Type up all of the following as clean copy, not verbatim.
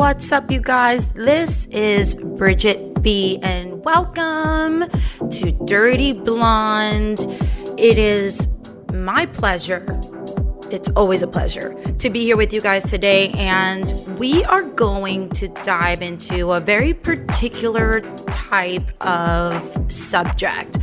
What's up, you guys? This is Bridgette B, and welcome to Dirty Blonde. It is my pleasure. It's always a pleasure to be here with you guys today, and we are going to dive into a very particular type of subject.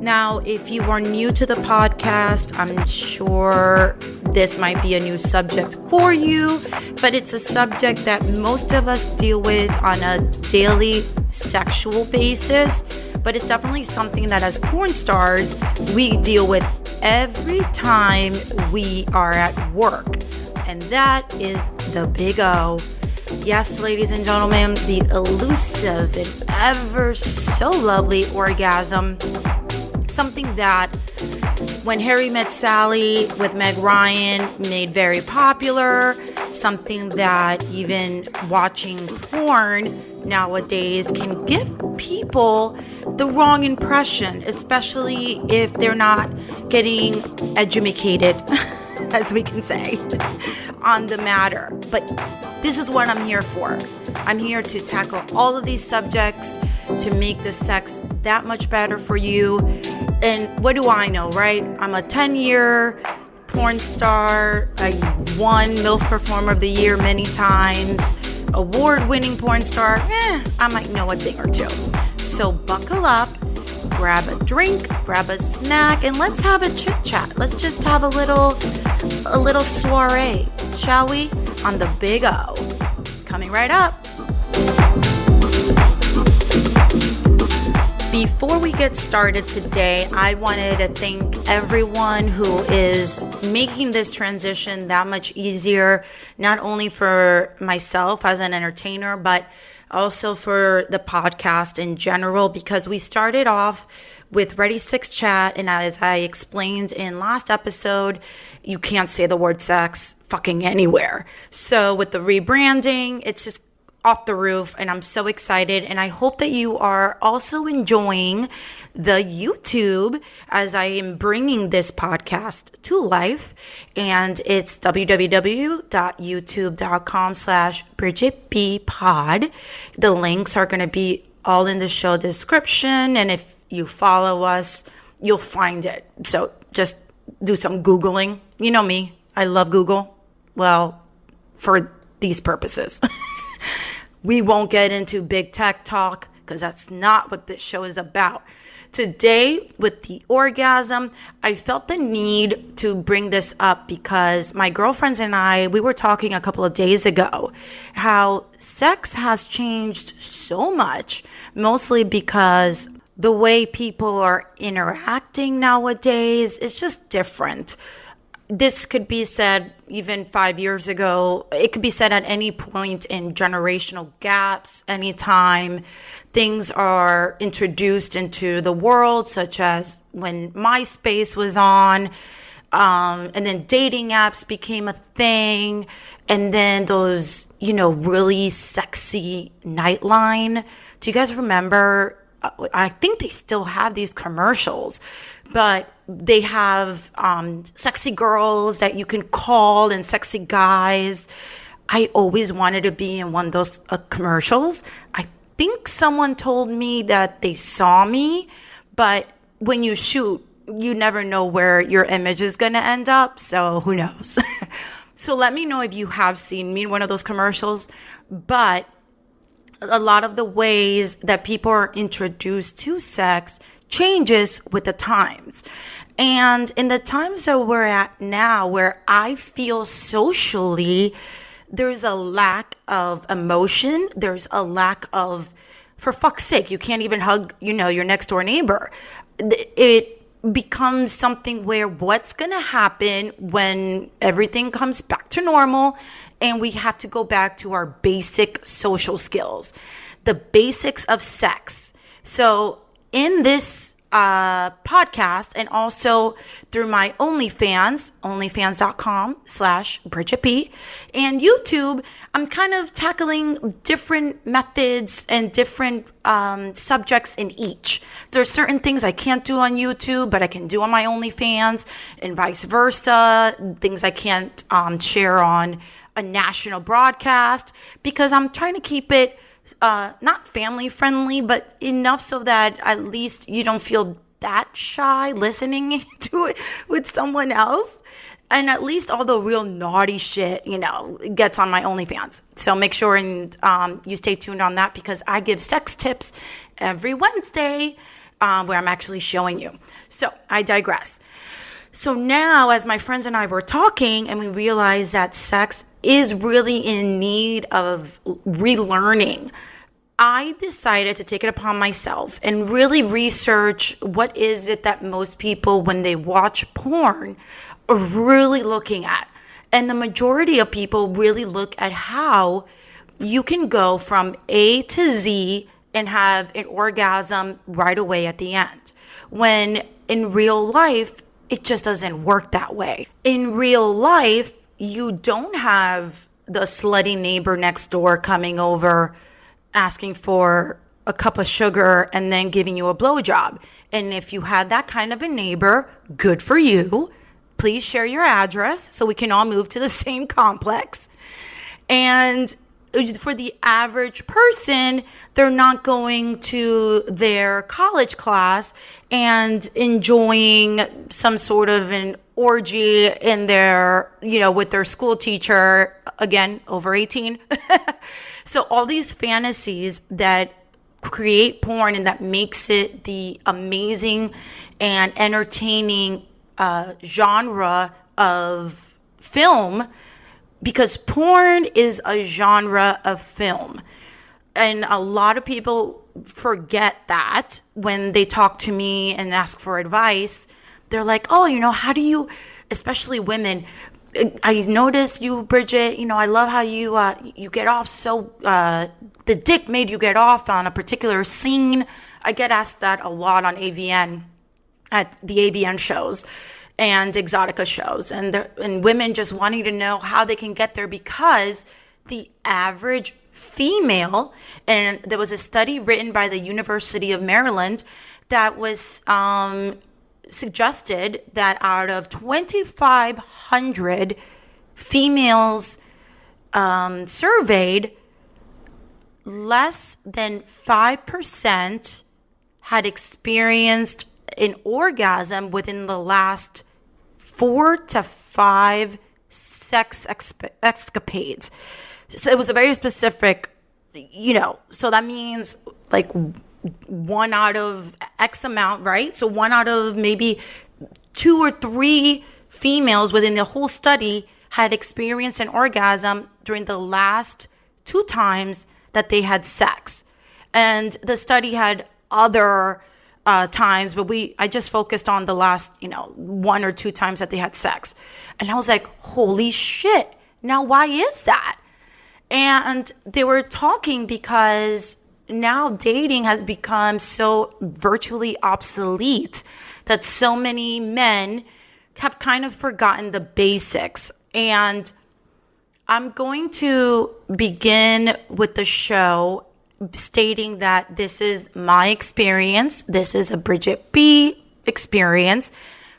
Now, if you are new to the podcast, I'm sure this might be a new subject for you, but it's a subject that most of us deal with on a daily sexual basis, but it's definitely something that as porn stars, we deal with every time we are at work, and that is the big O. Yes, ladies and gentlemen, the elusive and ever so lovely orgasm. Something that when Harry Met Sally with Meg Ryan made very popular, something that even watching porn nowadays can give people the wrong impression, especially if they're not getting educated, as we can say, on the matter. But this is what I'm here for. I'm here to tackle all of these subjects to make the sex that much better for you. And what do I know, right? I'm a 10-year porn star. I won MILF Performer of the Year many times. Award-winning porn star. I might know a thing or two. So buckle up, grab a drink, grab a snack, and let's have a chit-chat. Let's just have a little soiree, shall we? On the Big O. Coming right up. Before we get started today, I wanted to thank everyone who is making this transition that much easier, not only for myself as an entertainer, but also for the podcast in general, because we started off with Ready Sex Chat, and as I explained in last episode, you can't say the word sex fucking anywhere. So with the rebranding, it's just off the roof, and I'm so excited, and I hope that you are also enjoying the YouTube as I am bringing this podcast to life, and it's www.youtube.com/BridgetteBpod. The links are going to be all in the show description, and if you follow us, you'll find it. So just do some Googling. You know me, I love Google. Well, for these purposes. We won't get into big tech talk because that's not what this show is about. Today, with the orgasm, I felt the need to bring this up because my girlfriends and we were talking a couple of days ago how sex has changed so much, mostly because the way people are interacting nowadays is just different. This could be said even 5 years ago. It could be said at any point in generational gaps, anytime things are introduced into the world, such as when MySpace was on, and then dating apps became a thing, and then those, really sexy Nightline. Do you guys remember? I think they still have these commercials, but they have sexy girls that you can call and sexy guys. I always wanted to be in one of those commercials. I think someone told me that they saw me, but when you shoot, you never know where your image is going to end up, so who knows? So let me know if you have seen me in one of those commercials, but a lot of the ways that people are introduced to sex changes with the times. And in the times that we're at now, where I feel socially, there's a lack of emotion. There's a lack of, for fuck's sake, you can't even hug, your next door neighbor. It becomes something where what's going to happen when everything comes back to normal and we have to go back to our basic social skills, the basics of sex. So in this podcast, and also through my OnlyFans, onlyfans.com/Bridgette B, and YouTube. I'm kind of tackling different methods and different subjects in each. There's certain things I can't do on YouTube, but I can do on my OnlyFans, and vice versa. Things I can't share on a national broadcast, because I'm trying to keep it not family friendly, but enough so that at least you don't feel that shy listening to it with someone else. And at least all the real naughty shit, gets on my OnlyFans. So make sure and you stay tuned on that, because I give sex tips every Wednesday where I'm actually showing you. So I digress. So now, as my friends and I were talking, and we realized that sex is really in need of relearning, I decided to take it upon myself and really research what is it that most people, when they watch porn, are really looking at. And the majority of people really look at how you can go from A to Z and have an orgasm right away at the end, when in real life, it just doesn't work that way. In real life, you don't have the slutty neighbor next door coming over asking for a cup of sugar and then giving you a blowjob. And if you had that kind of a neighbor, good for you. Please share your address so we can all move to the same complex. And for the average person, they're not going to their college class and enjoying some sort of an orgy in their, with their school teacher, again, over 18. So all these fantasies that create porn and that makes it the amazing and entertaining genre of film, because porn is a genre of film. And a lot of people forget that when they talk to me and ask for advice. They're like, oh, how do you, especially women, I noticed you, Bridgette, I love how you get off so, the dick made you get off on a particular scene. I get asked that a lot on AVN, at the AVN shows and Exotica shows, and women just wanting to know how they can get there, because the average female, and there was a study written by the University of Maryland that was suggested that out of 2,500 females surveyed, less than 5% had experienced an orgasm within the last 4 to 5 sex escapades. So it was a very specific, so that means like 1 out of X amount, right? So 1 out of maybe 2 or 3 females within the whole study had experienced an orgasm during the last 2 times that they had sex. And the study had other times, but I just focused on the last, 1 or 2 times that they had sex. And I was like, holy shit. Now, why is that? And they were talking because now dating has become so virtually obsolete that so many men have kind of forgotten the basics. And I'm going to begin with the show stating that this is my experience. This is a Bridgette B experience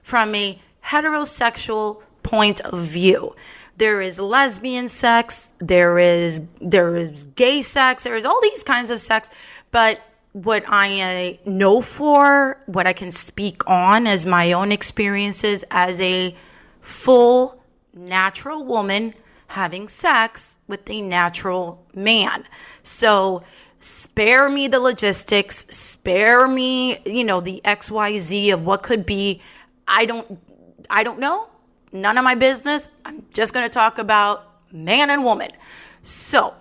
from a heterosexual point of view. There is lesbian sex, there is gay sex, there is all these kinds of sex, but what I know for, what I can speak on as my own experiences as a full natural woman having sex with a natural man. So spare me the logistics, spare me, the XYZ of what could be. I don't know. None of my business. I'm just going to talk about man and woman. So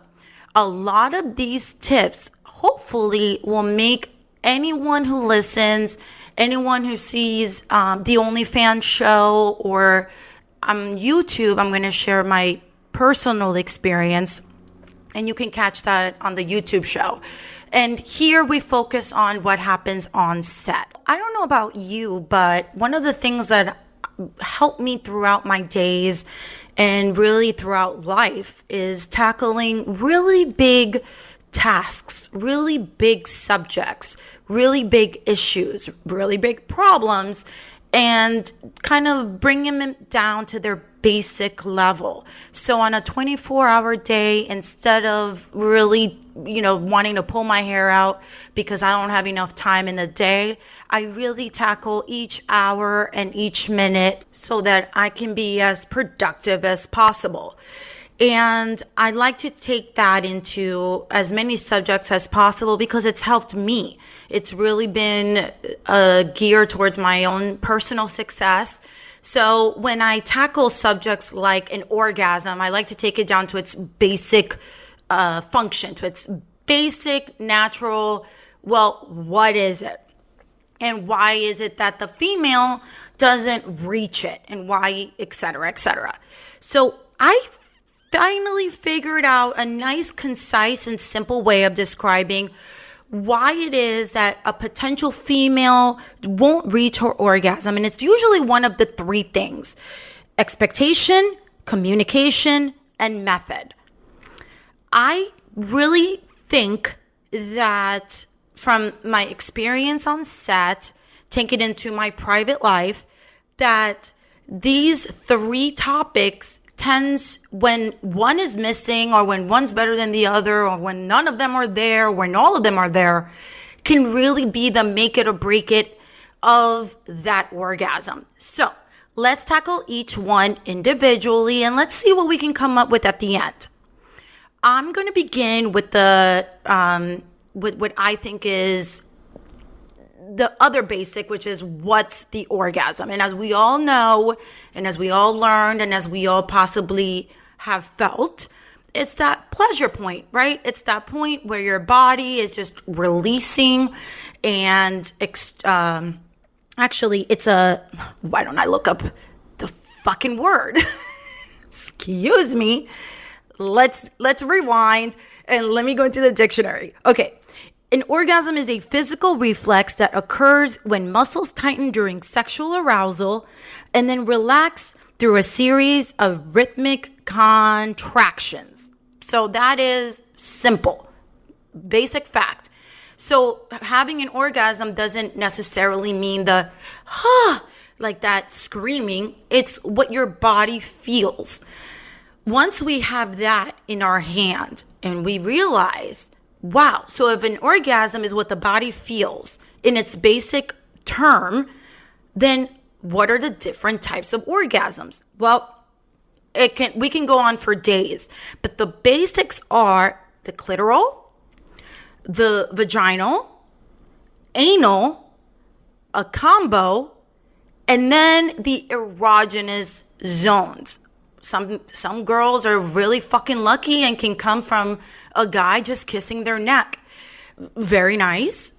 a lot of these tips hopefully will make anyone who listens, anyone who sees the OnlyFans show or on YouTube, I'm going to share my personal experience And you can catch that on the YouTube show. And here we focus on what happens on set. I don't know about you, but one of the things that helped me throughout my days and really throughout life is tackling really big tasks, really big subjects, really big issues, really big problems, and kind of bringing them down to their basic level. So on a 24-hour day, instead of really, wanting to pull my hair out because I don't have enough time in the day, I really tackle each hour and each minute so that I can be as productive as possible. And I like to take that into as many subjects as possible because it's helped me. It's really been geared towards my own personal success. So when I tackle subjects like an orgasm, I like to take it down to its basic function, to its basic natural, what is it? And why is it that the female doesn't reach it? And why, et cetera, et cetera. So I finally figured out a nice, concise, and simple way of describing why it is that a potential female won't reach her orgasm. And it's usually one of the three things: expectation, communication, and method. I really think that from my experience on set, take it into my private life, that these three topics tends, when one is missing, or when one's better than the other, or when none of them are there, or when all of them are there, can really be the make it or break it of that orgasm. So let's tackle each one individually and let's see what we can come up with at the end. I'm going to begin with with what I think is the other basic, which is what's the orgasm. And as we all know, and as we all learned, and as we all possibly have felt, it's that pleasure point, right? It's that point where your body is just releasing and actually it's why don't I look up the fucking word? Excuse me. Let's rewind and let me go into the dictionary. Okay. An orgasm is a physical reflex that occurs when muscles tighten during sexual arousal and then relax through a series of rhythmic contractions. So that is simple, basic fact. So having an orgasm doesn't necessarily mean the like that screaming. It's what your body feels. Once we have that in our hand and we realize, wow, so if an orgasm is what the body feels in its basic term, then what are the different types of orgasms? Well, we can go on for days, but the basics are the clitoral, the vaginal, anal, a combo, and then the erogenous zones. Some girls are really fucking lucky and can come from a guy just kissing their neck. Very nice.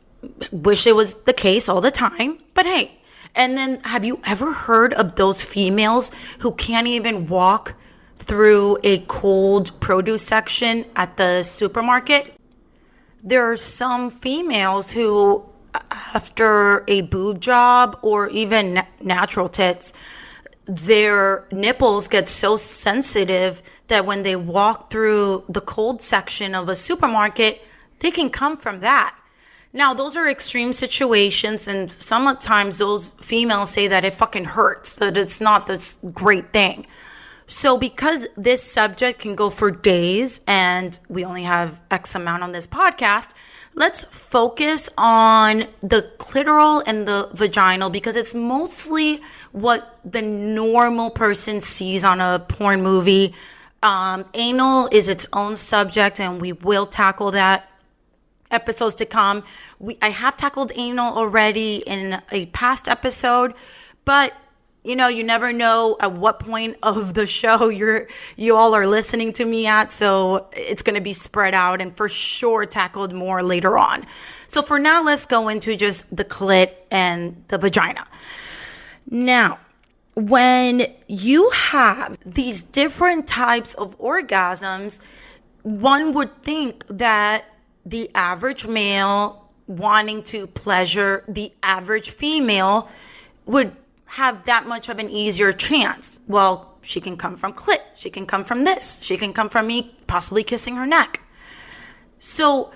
Wish it was the case all the time, but hey. And then have you ever heard of those females who can't even walk through a cold produce section at the supermarket? There are some females who, after a boob job or even natural tits, their nipples get so sensitive that when they walk through the cold section of a supermarket, they can come from that. Now, those are extreme situations, and sometimes those females say that it fucking hurts, that it's not this great thing. So because this subject can go for days, and we only have X amount on this podcast, let's focus on the clitoral and the vaginal because it's mostly what the normal person sees on a porn movie. Anal is its own subject, and we will tackle that episodes to come. I have tackled anal already in a past episode, but you never know at what point of the show you all are listening to me at, so it's going to be spread out and for sure tackled more later on. So for now, let's go into just the clit and the vagina. Now, when you have these different types of orgasms, one would think that the average male wanting to pleasure the average female would have that much of an easier chance. Well, she can come from clit. She can come from this. She can come from me possibly kissing her neck. So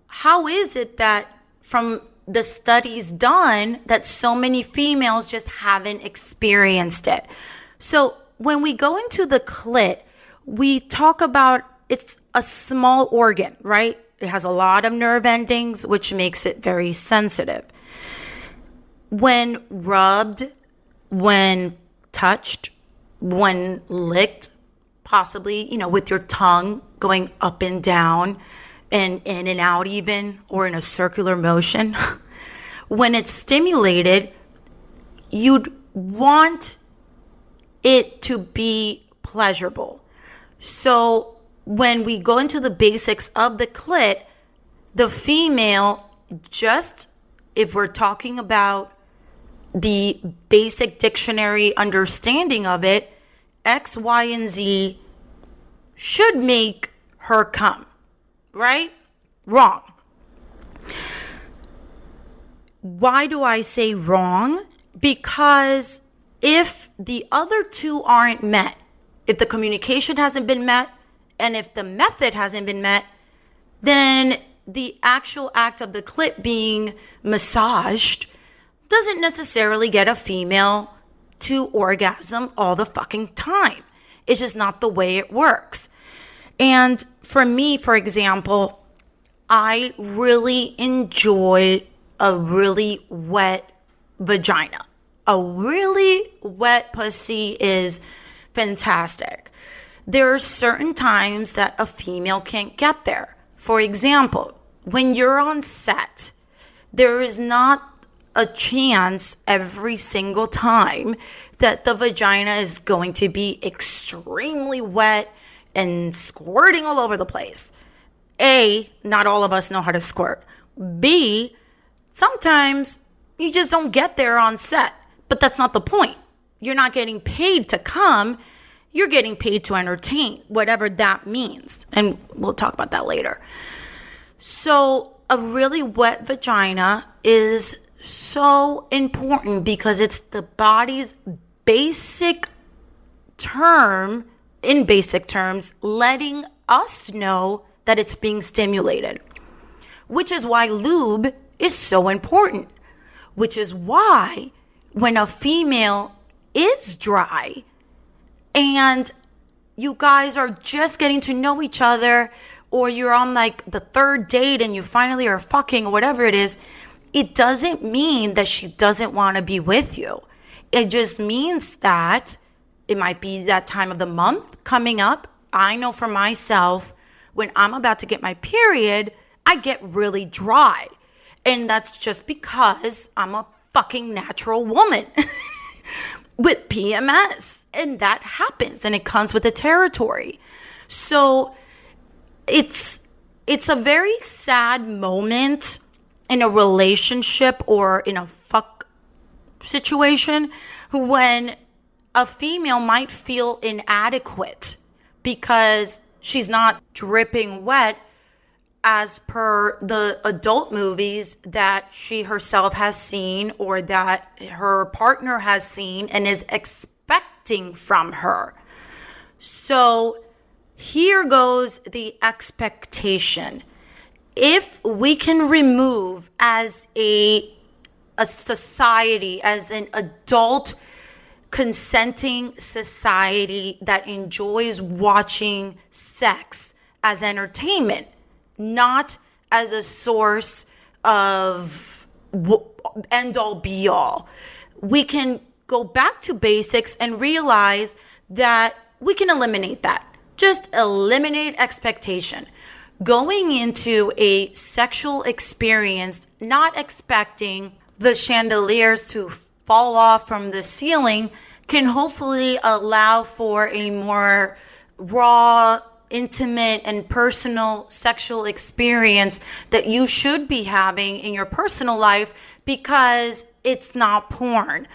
how is it that from the studies done that so many females just haven't experienced it? So when we go into the clit, we talk about it's a small organ, right? It has a lot of nerve endings, which makes it very sensitive. When rubbed, when touched, when licked, possibly, with your tongue going up and down and in and out even, or in a circular motion, when it's stimulated, you'd want it to be pleasurable. So when we go into the basics of the clit, the female, just if we're talking about the basic dictionary understanding of it, X, Y, and Z should make her come, right? Wrong. Why do I say wrong? Because if the other two aren't met, if the communication hasn't been met, and if the method hasn't been met, then the actual act of the clit being massaged doesn't necessarily get a female to orgasm all the fucking time. It's just not the way it works. And for me, for example, I really enjoy a really wet vagina. A really wet pussy is fantastic. There are certain times that a female can't get there. For example, when you're on set, there is not a chance every single time that the vagina is going to be extremely wet and squirting all over the place. A, not all of us know how to squirt. B, sometimes you just don't get there on set. But that's not the point. You're not getting paid to come. You're getting paid to entertain, whatever that means. And we'll talk about that later. So a really wet vagina is so important because it's the body's basic term, in basic terms, letting us know that it's being stimulated. Which is why lube is so important. Which is why when a female is dry and you guys are just getting to know each other, or you're on like the third date and you finally are fucking or whatever it is, it doesn't mean that she doesn't want to be with you. It just means that it might be that time of the month coming up. I know for myself, when I'm about to get my period, I get really dry. And that's just because I'm a fucking natural woman with PMS. And that happens, and it comes with the territory. So it's a very sad moment in a relationship or in a fuck situation when a female might feel inadequate because she's not dripping wet as per the adult movies that she herself has seen or that her partner has seen and is expecting from her. So here goes the expectation. If we can remove as a society, as an adult consenting society that enjoys watching sex as entertainment, not as a source of end all be all, we can go back to basics and realize that we can eliminate that. Just eliminate expectation. Going into a sexual experience, not expecting the chandeliers to fall off from the ceiling, can hopefully allow for a more raw, intimate, and personal sexual experience that you should be having in your personal life, because it's not porn.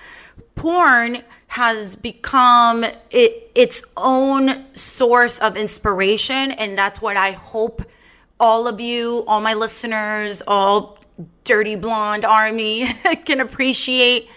Porn has become its own source of inspiration. And that's what I hope all of you, all my listeners, all Dirty Blonde Army can appreciate,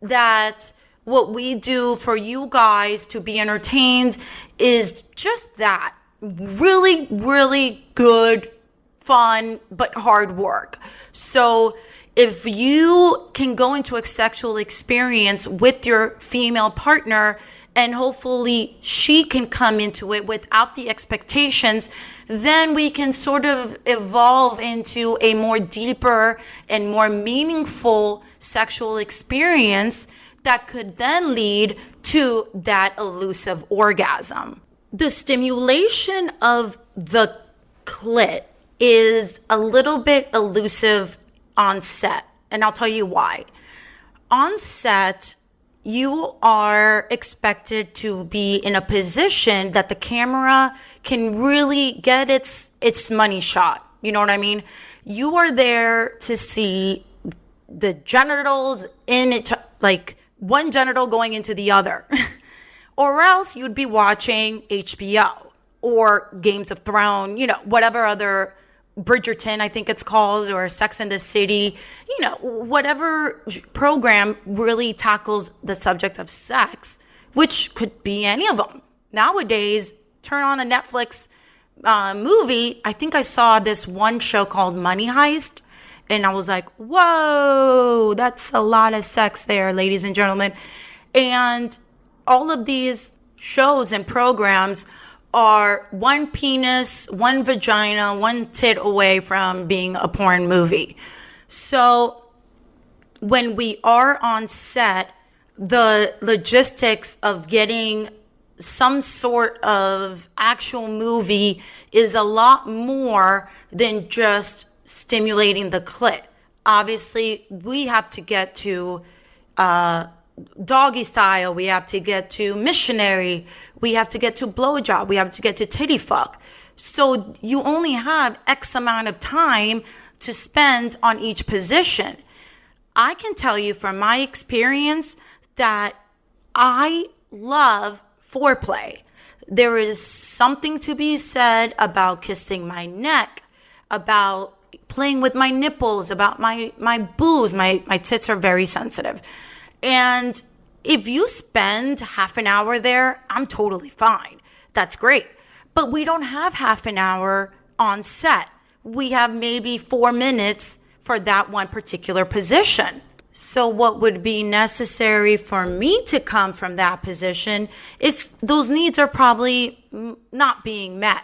that what we do for you guys to be entertained is just that. Really, really good, fun, but hard work. So if you can go into a sexual experience with your female partner and hopefully she can come into it without the expectations, then we can sort of evolve into a more deeper and more meaningful sexual experience that could then lead to that elusive orgasm. The stimulation of the clit is a little bit elusive on set, and I'll tell you why. On set, you are expected to be in a position that the camera can really get its money shot. You know what I mean? You are there to see the genitals in it, like one genital going into the other. Or else you'd be watching HBO or Games of Thrones, whatever other, Bridgerton, I think it's called, or Sex and the City, whatever program really tackles the subject of sex, which could be any of them. Nowadays, turn on a Netflix movie. I think I saw this one show called Money Heist, and I was like, whoa, that's a lot of sex there, ladies and gentlemen. And all of these shows and programs are one penis, one vagina, one tit away from being a porn movie. So when we are on set, the logistics of getting some sort of actual movie is a lot more than just stimulating the clit. Obviously, we have to get to doggy style, we have to get to missionary, we have to get to blowjob, we have to get to titty fuck. So you only have X amount of time to spend on each position. I can tell you from my experience that I love foreplay. There is something to be said about kissing my neck, about playing with my nipples, about my boobs. My tits are very sensitive. And if you spend half an hour there, I'm totally fine. That's great. But we don't have half an hour on set. We have maybe 4 minutes for that one particular position. So what would be necessary for me to come from that position is those needs are probably not being met.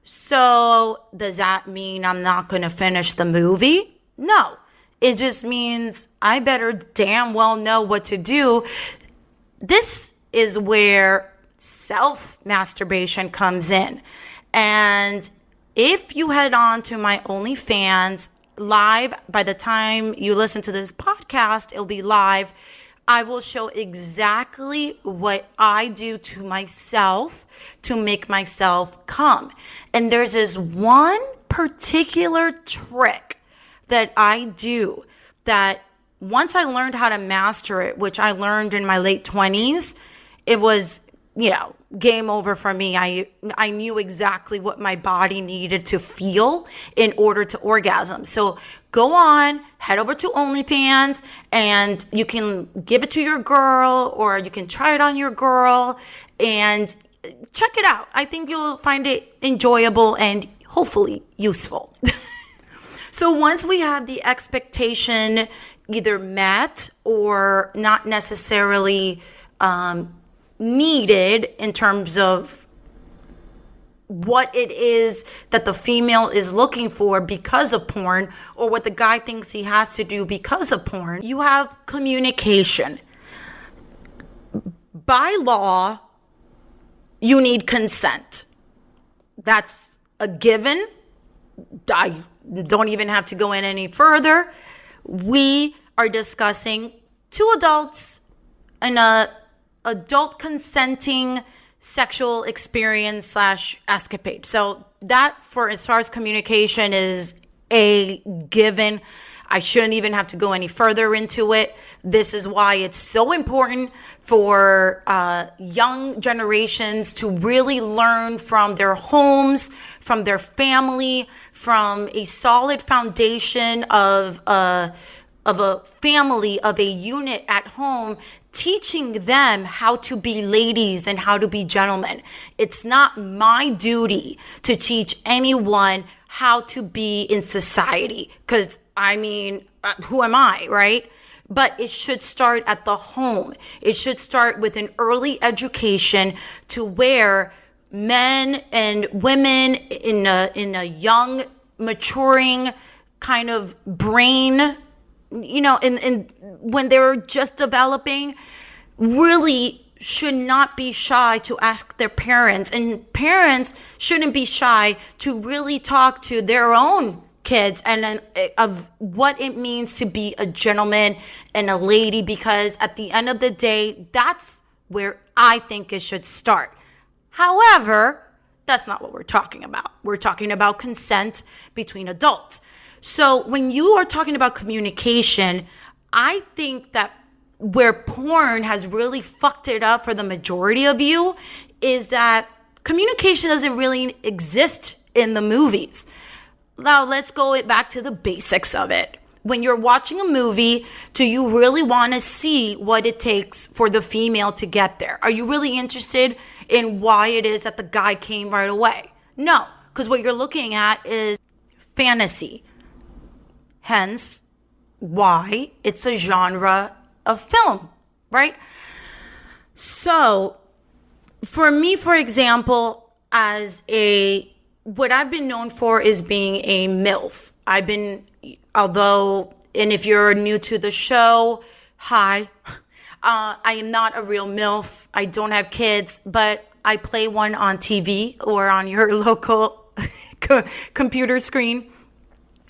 So does that mean I'm not going to finish the movie? No. It just means I better damn well know what to do. This is where self-masturbation comes in. And if you head on to my OnlyFans live, by the time you listen to this podcast, it'll be live. I will show exactly what I do to myself to make myself come. And there's this one particular trick that I do that once I learned how to master it, which I learned in my late 20s, it was, game over for me. I knew exactly what my body needed to feel in order to orgasm. So go on, head over to OnlyFans, and you can give it to your girl, or you can try it on your girl and check it out. I think you'll find it enjoyable and hopefully useful. So once we have the expectation either met or not necessarily needed in terms of what it is that the female is looking for because of porn, or what the guy thinks he has to do because of porn, you have communication. By law, you need consent. That's a given. I don't even have to go in any further. We are discussing two adults in a adult consenting sexual experience / escapade. So that, for as far as communication, is a given. I shouldn't even have to go any further into it. This is why it's so important for young generations to really learn from their homes, from their family, from a solid foundation of a family, of a unit at home, teaching them how to be ladies and how to be gentlemen. It's not my duty to teach anyone how to be in society, because who am I, right? But it should start at the home. It should start with an early education to where men and women in a young, maturing kind of brain, and when they're just developing, really should not be shy to ask their parents, and parents shouldn't be shy to really talk to their own kids and of what it means to be a gentleman and a lady, because at the end of the day, that's where I think it should start. However, that's not what we're talking about. We're talking about consent between adults. So when you are talking about communication, I think that where porn has really fucked it up for the majority of you is that communication doesn't really exist in the movies. Now, let's go back to the basics of it. When you're watching a movie, do you really want to see what it takes for the female to get there? Are you really interested in why it is that the guy came right away? No, because what you're looking at is fantasy. Hence, why it's a genre of film, right? So, for me, for example, what I've been known for is being a MILF. And if you're new to the show, hi. I am not a real MILF. I don't have kids, but I play one on TV or on your local computer screen.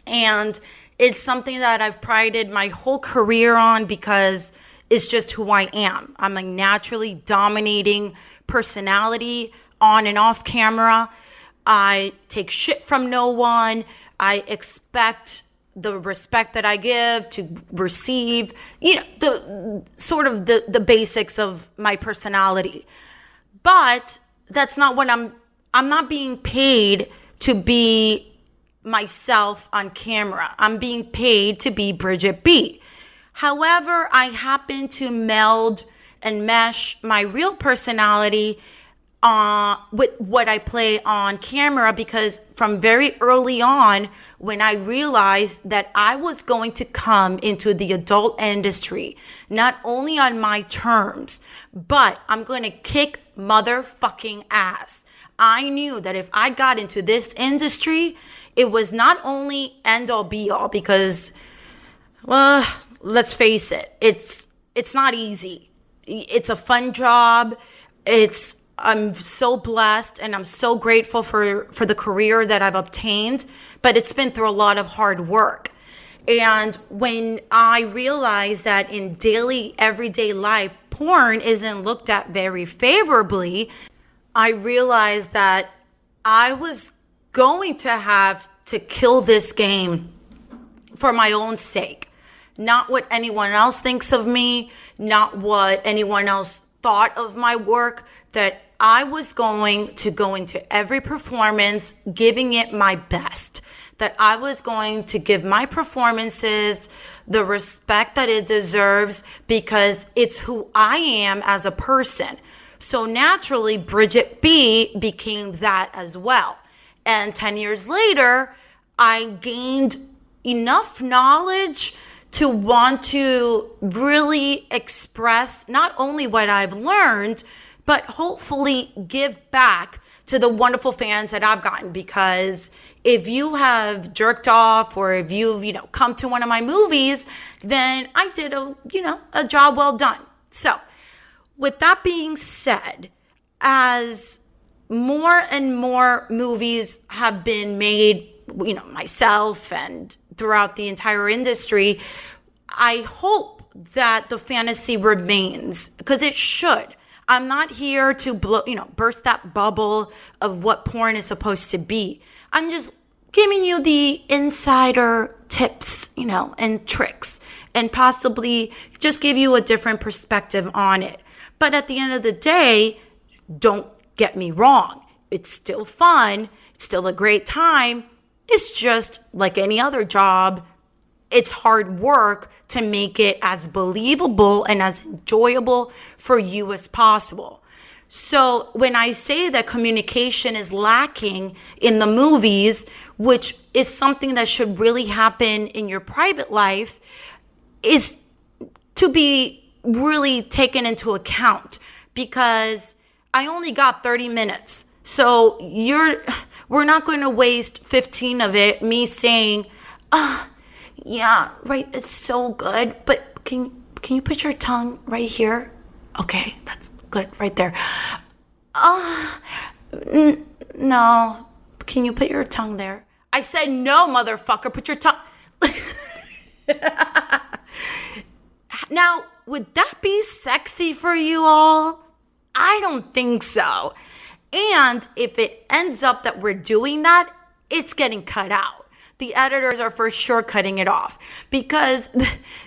And it's something that I've prided my whole career on because it's just who I am. I'm a naturally dominating personality on and off camera. I take shit from no one. I expect the respect that I give to receive, the basics of my personality. But that's not what I'm not being paid to be myself on camera. I'm being paid to be Bridgette B. However, I happen to meld and mesh my real personality with what I play on camera, because from very early on, when I realized that I was going to come into the adult industry, not only on my terms, but I'm going to kick motherfucking ass. I knew that if I got into this industry, it was not only end all be all, because, well, let's face it, it's not easy. It's a fun job. I'm so blessed and I'm so grateful for the career that I've obtained, but it's been through a lot of hard work. And when I realized that in daily, everyday life, porn isn't looked at very favorably, I realized that I was going to have to kill this game for my own sake. Not what anyone else thinks of me, not what anyone else thought of my work, that I was going to go into every performance giving it my best, that I was going to give my performances the respect that it deserves, because it's who I am as a person. So naturally, Bridgette B became that as well. And 10 years later, I gained enough knowledge to want to really express not only what I've learned, but hopefully give back to the wonderful fans that I've gotten. Because if you have jerked off, or if you've, come to one of my movies, then I did a job well done. So with that being said, as more and more movies have been made, myself and throughout the entire industry, I hope that the fantasy remains, because it should. I'm not here to burst that bubble of what porn is supposed to be. I'm just giving you the insider tips, and tricks, and possibly just give you a different perspective on it. But at the end of the day, don't get me wrong. It's still fun. It's still a great time. It's just like any other job. It's hard work to make it as believable and as enjoyable for you as possible. So when I say that communication is lacking in the movies, which is something that should really happen in your private life, is to be really taken into account, because I only got 30 minutes. So we're not going to waste 15 of it me saying, yeah, right, it's so good, but can you put your tongue right here? Okay, that's good, right there. No, can you put your tongue there? I said no, motherfucker, put your tongue. Now, would that be sexy for you all? I don't think so. And if it ends up that we're doing that, it's getting cut out. The editors are for sure cutting it off, because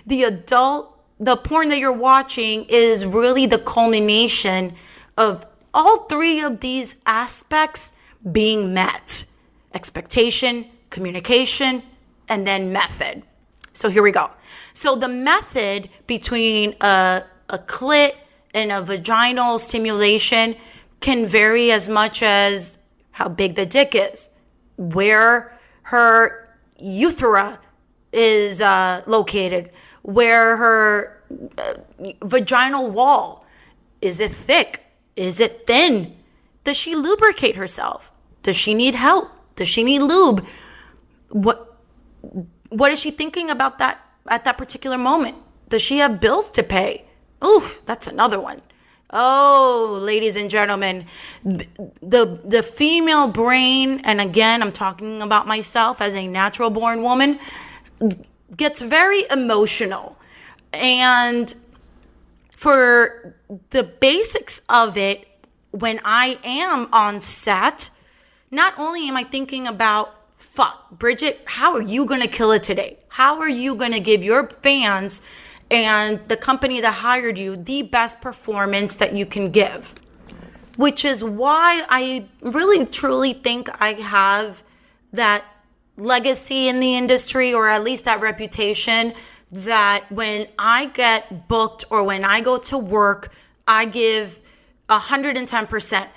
the porn that you're watching is really the culmination of all three of these aspects being met: expectation, communication, and then method. So here we go. So the method between a clit and a vaginal stimulation can vary as much as how big the dick is, where her urethra is located, where her vaginal wall, is it thick? Is it thin? Does she lubricate herself? Does she need help? Does she need lube? What is she thinking about that at that particular moment? Does she have bills to pay? Oof, that's another one. Oh, ladies and gentlemen, the female brain, and again, I'm talking about myself as a natural born woman, gets very emotional. And for the basics of it, when I am on set, not only am I thinking about, fuck, Bridgette, how are you going to kill it today? How are you going to give your fans and the company that hired you the best performance that you can give? Which is why I really truly think I have that legacy in the industry, or at least that reputation, that when I get booked or when I go to work, I give 110%.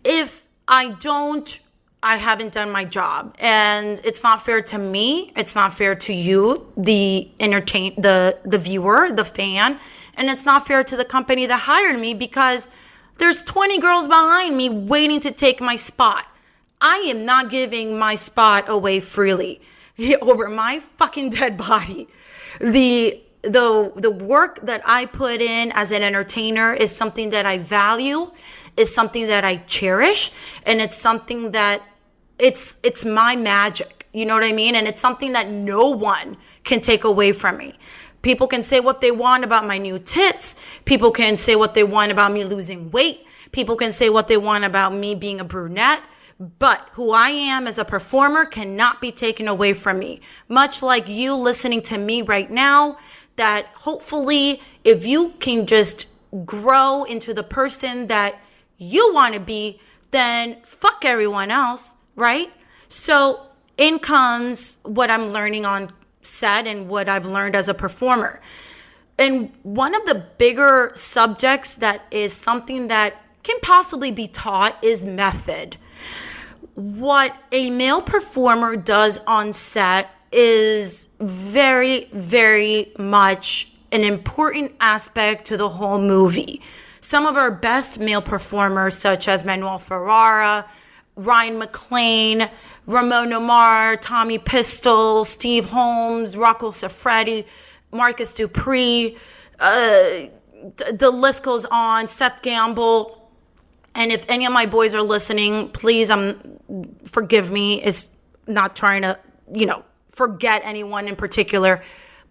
If I don't, I haven't done my job, and it's not fair to me. It's not fair to you, the viewer, the fan, and it's not fair to the company that hired me, because there's 20 girls behind me waiting to take my spot. I am not giving my spot away freely over my fucking dead body. The work that I put in as an entertainer is something that I value, is something that I cherish, and it's something that it's my magic. You know what I mean? And it's something that no one can take away from me. People can say what they want about my new tits. People can say what they want about me losing weight. People can say what they want about me being a brunette. But who I am as a performer cannot be taken away from me. Much like you listening to me right now, that hopefully if you can just grow into the person that you want to be, then fuck everyone else, right? So in comes what I'm learning on set and what I've learned as a performer. And one of the bigger subjects that is something that can possibly be taught is method. What a male performer does on set is very, very much an important aspect to the whole movie. Some of our best male performers, such as Manuel Ferrara, Ryan McClain, Ramon Omar, Tommy Pistol, Steve Holmes, Rocco Siffredi, Marcus Dupree, the list goes on, Seth Gamble. And if any of my boys are listening, please, forgive me. It's not trying to, forget anyone in particular.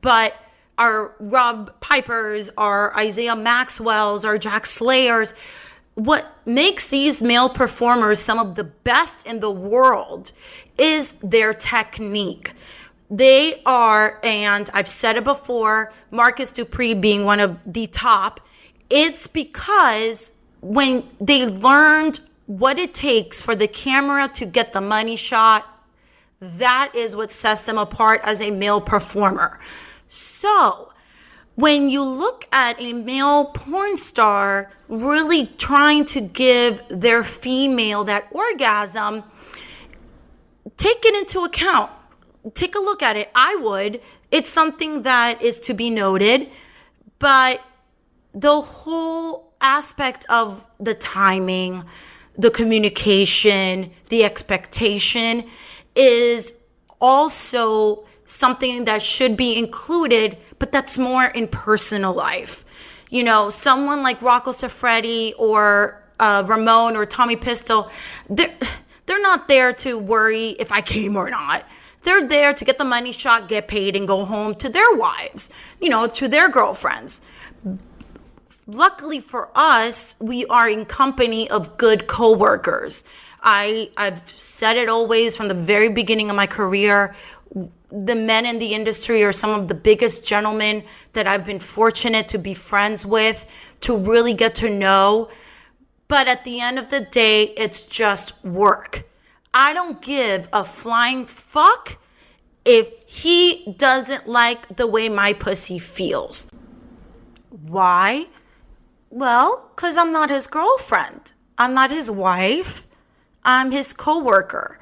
But our Rob Pipers, our Isaiah Maxwells, our Jack Slayers, what makes these male performers some of the best in the world is their technique. They are, and I've said it before, Marcus Dupree being one of the top, it's because when they learned what it takes for the camera to get the money shot, that is what sets them apart as a male performer. So when you look at a male porn star really trying to give their female that orgasm, take it into account. Take a look at it. I would. It's something that is to be noted, but the whole aspect of the timing, the communication, the expectation is also something that should be included, but that's more in personal life. You know, someone like Rocco Siffredi or Ramon or Tommy Pistol, they're not there to worry if I came or not. They're there to get the money shot, get paid, and go home to their wives, you know, to their girlfriends. Luckily for us, we are in company of good coworkers. I've said it always from the very beginning of my career. The men in the industry are some of the biggest gentlemen that I've been fortunate to be friends with, to really get to know. But at the end of the day, it's just work. I don't give a flying fuck if he doesn't like the way my pussy feels. Why? Well, because I'm not his girlfriend. I'm not his wife. I'm his coworker.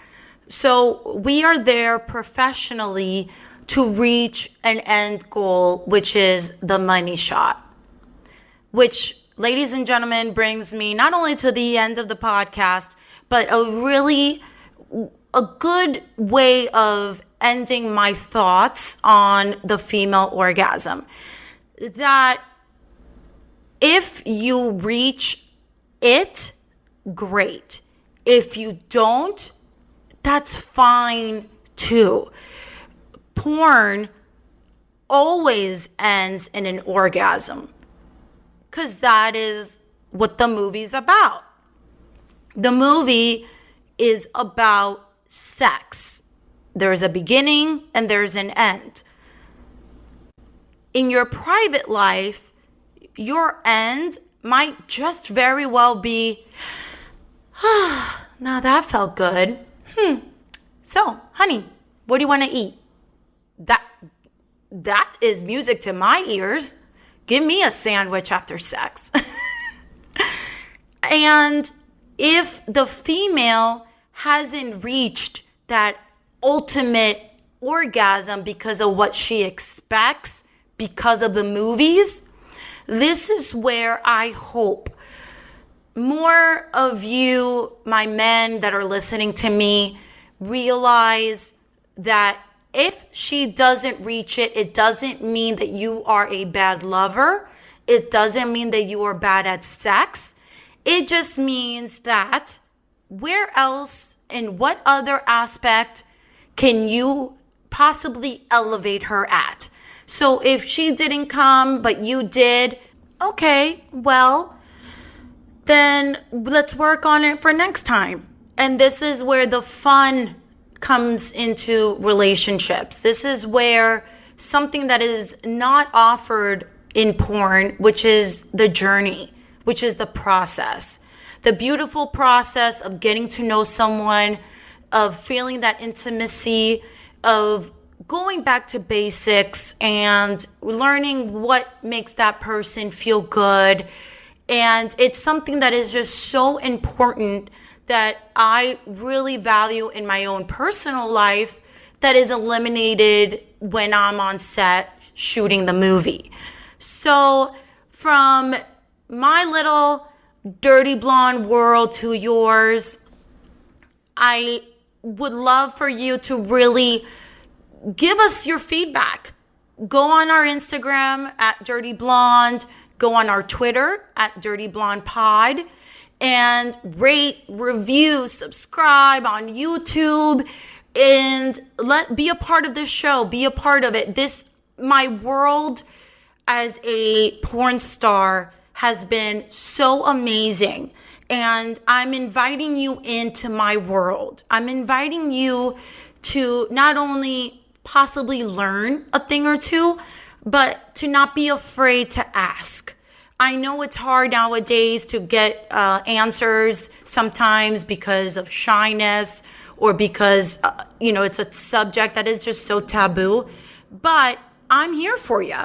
So we are there professionally to reach an end goal, which is the money shot. Which, ladies and gentlemen, brings me not only to the end of the podcast, but a good way of ending my thoughts on the female orgasm. That if you reach it, great. If you don't, that's fine too. Porn always ends in an orgasm because that is what the movie's about. The movie is about sex. There's a beginning and there's an end. In your private life, your end might just very well be, now that felt good. So, honey, what do you want to eat? That is music to my ears. Give me a sandwich after sex. And if the female hasn't reached that ultimate orgasm because of what she expects, because of the movies, this is where I hope more of you, my men that are listening to me, realize that if she doesn't reach it, it doesn't mean that you are a bad lover. It doesn't mean that you are bad at sex. It just means that where else, in what other aspect can you possibly elevate her at? So if she didn't come, but you did, okay, well, then let's work on it for next time. And this is where the fun comes into relationships. This is where something that is not offered in porn, which is the journey, which is the process. The beautiful process of getting to know someone, of feeling that intimacy, of going back to basics and learning what makes that person feel good. And it's something that is just so important that I really value in my own personal life that is eliminated when I'm on set shooting the movie. So from my little dirty blonde world to yours, I would love for you to really give us your feedback. Go on our Instagram at DyrtyBlonde. Go on our Twitter at DyrtyBlondePod and rate, review, subscribe on YouTube, and be a part of this show. Be a part of it. My world as a porn star has been so amazing. And I'm inviting you into my world. I'm inviting you to not only possibly learn a thing or two, but to not be afraid to ask. I know it's hard nowadays to get answers sometimes because of shyness or because, it's a subject that is just so taboo. But I'm here for you.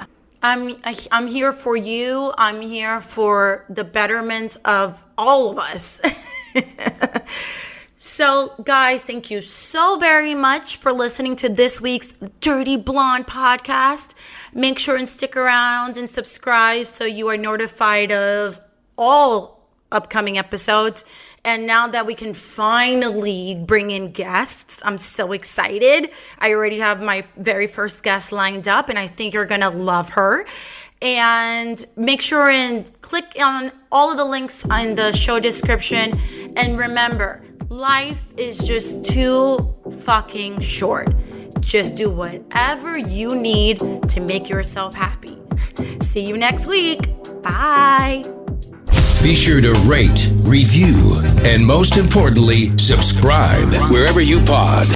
I'm here for you. I'm here for the betterment of all of us. So, guys, thank you so very much for listening to this week's Dirty Blonde podcast. Make sure and stick around and subscribe so you are notified of all upcoming episodes. And now that we can finally bring in guests, I'm so excited. I already have my very first guest lined up, and I think you're going to love her. And make sure and click on all of the links in the show description. And remember, life is just too fucking short. Just do whatever you need to make yourself happy. See you next week. Bye. Be sure to rate, review, and most importantly, subscribe wherever you pod.